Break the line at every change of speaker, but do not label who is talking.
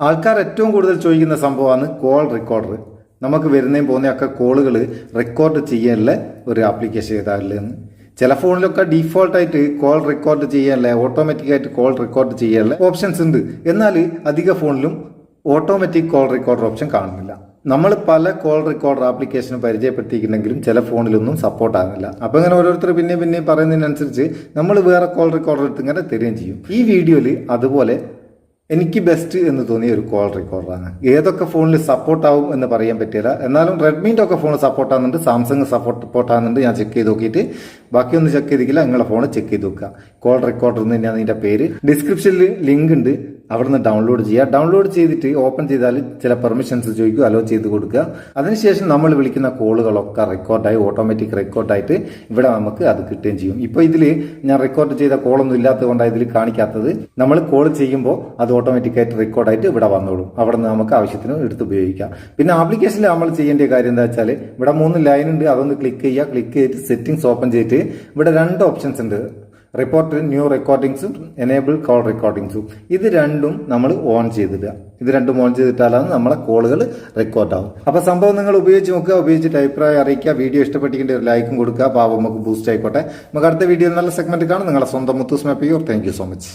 ആൾക്കാർ ഏറ്റവും കൂടുതൽ ചോദിക്കുന്ന സംഭവമാണ് കോൾ റെക്കോർഡർ. നമുക്ക് വരുന്നേയും പോകുന്നതൊക്കെ കോളുകൾ റെക്കോർഡ് ചെയ്യാനുള്ള ഒരു ആപ്ലിക്കേഷൻ ഏതാണെന്ന്. ചില ഫോണിലൊക്കെ ഡീഫോൾട്ടായിട്ട് കോൾ റെക്കോർഡ് ചെയ്യാനുള്ള ഓട്ടോമാറ്റിക്കായിട്ട് കോൾ റെക്കോർഡ് ചെയ്യാനുള്ള ഓപ്ഷൻസ് ഉണ്ട്. എന്നാൽ അധിക ഫോണിലും ഓട്ടോമാറ്റിക് കോൾ റെക്കോർഡർ ഓപ്ഷൻ കാണുന്നില്ല. നമ്മൾ പല കോൾ റെക്കോർഡർ ആപ്ലിക്കേഷനും പരിചയപ്പെടുത്തിയിട്ടുണ്ടെങ്കിലും ചില ഫോണിലൊന്നും സപ്പോർട്ട് ആകുന്നില്ല. അപ്പോൾ ഇങ്ങനെ ഓരോരുത്തർ പിന്നെ പറയുന്നതിനനുസരിച്ച് നമ്മൾ വേറെ കോൾ റെക്കോർഡർ എടുത്ത് ഇങ്ങനെ തരികയും ചെയ്യും. ഈ വീഡിയോയിൽ അതുപോലെ എനിക്ക് ബെസ്റ്റ് എന്ന് തോന്നിയ ഒരു കോൾ റെക്കോർഡറാണ്. ഏതൊക്കെ ഫോണിൽ സപ്പോർട്ട് ആവും എന്ന് പറയാൻ പറ്റില്ല. എന്നാലും റെഡ്മിൻ്റെ ഒക്കെ ഫോൺ സപ്പോർട്ട് ആകുന്നുണ്ട്, സാംസങ് സപ്പോർട്ട് ആകുന്നുണ്ട്. ഞാൻ ചെക്ക് ചെയ്ത് നോക്കിയിട്ട് ബാക്കിയൊന്നും ചെക്ക് ചെയ്തിട്ടില്ല. നിങ്ങളെ ഫോൺ ചെക്ക് ചെയ്ത് നോക്കുക. കോൾ റെക്കോർഡർ എന്ന് തന്നെയാണ് ഇതിൻ്റെ പേര്. ഡിസ്ക്രിപ്ഷനിൽ ലിങ്ക് ഉണ്ട്, അവിടെ നിന്ന് ഡൗൺലോഡ് ചെയ്യുക. ഡൗൺലോഡ് ചെയ്തിട്ട് ഓപ്പൺ ചെയ്താൽ ചില പെർമിഷൻസ് ചോദിക്കും, അലോ ചെയ്ത് കൊടുക്കുക. അതിനുശേഷം നമ്മൾ വിളിക്കുന്ന കോളുകളൊക്കെ റെക്കോർഡായി ഓട്ടോമാറ്റിക് റെക്കോർഡായിട്ട് ഇവിടെ നമുക്ക് അത് കിട്ടുകയും ചെയ്യും. ഇപ്പോൾ ഇതിൽ ഞാൻ റെക്കോർഡ് ചെയ്ത കോളൊന്നും ഇല്ലാത്തത് കൊണ്ടാണ് ഇതിൽ കാണിക്കാത്തത്. നമ്മൾ കോൾ ചെയ്യുമ്പോൾ അത് ഓട്ടോമാറ്റിക്കായിട്ട് റെക്കോർഡായിട്ട് ഇവിടെ വന്നോളും. അവിടെ നിന്ന് നമുക്ക് ആവശ്യത്തിന് എടുത്ത് ഉപയോഗിക്കാം. പിന്നെ ആപ്ലിക്കേഷനിൽ നമ്മൾ ചെയ്യേണ്ട കാര്യം എന്താ വെച്ചാൽ ഇവിടെ 3 ലൈൻ ഉണ്ട്, അതൊന്ന് ക്ലിക്ക് ചെയ്യുക. ക്ലിക്ക് ചെയ്തിട്ട് സെറ്റിംഗ്സ് ഓപ്പൺ ചെയ്തിട്ട് ഇവിടെ 2 ഓപ്ഷൻസ് ഉണ്ട്, റിപ്പോർട്ട് ന്യൂ റെക്കോർഡിങ്സും എനേബിൾ കോൾ റെക്കോർഡിങ്സും. ഇത് രണ്ടും നമ്മൾ ഓൺ ചെയ്തിടുക. ഇത് രണ്ടും ഓൺ ചെയ്തിട്ടാലാണ് നമ്മളെ കോളുകൾ റെക്കോർഡ് ആവും. അപ്പോൾ സംഭവം നിങ്ങൾ ഉപയോഗിച്ച് നോക്കുക, ഉപയോഗിച്ചിട്ട് അഭിപ്രായം അറിയിക്കുക. വീഡിയോ ഇഷ്ടപ്പെട്ടിട്ടുണ്ടെങ്കിൽ ഒരു ലൈക്കും കൊടുക്കുക. പാവം നമുക്ക് ബൂസ്റ്റ് ആയിക്കോട്ടെ. നമുക്ക് അടുത്ത വീഡിയോയിൽ നല്ല സെഗ്മെന്റ് കാണാം. നിങ്ങളെ സ്വന്തം Muthoos Meppayur. Thank you so much.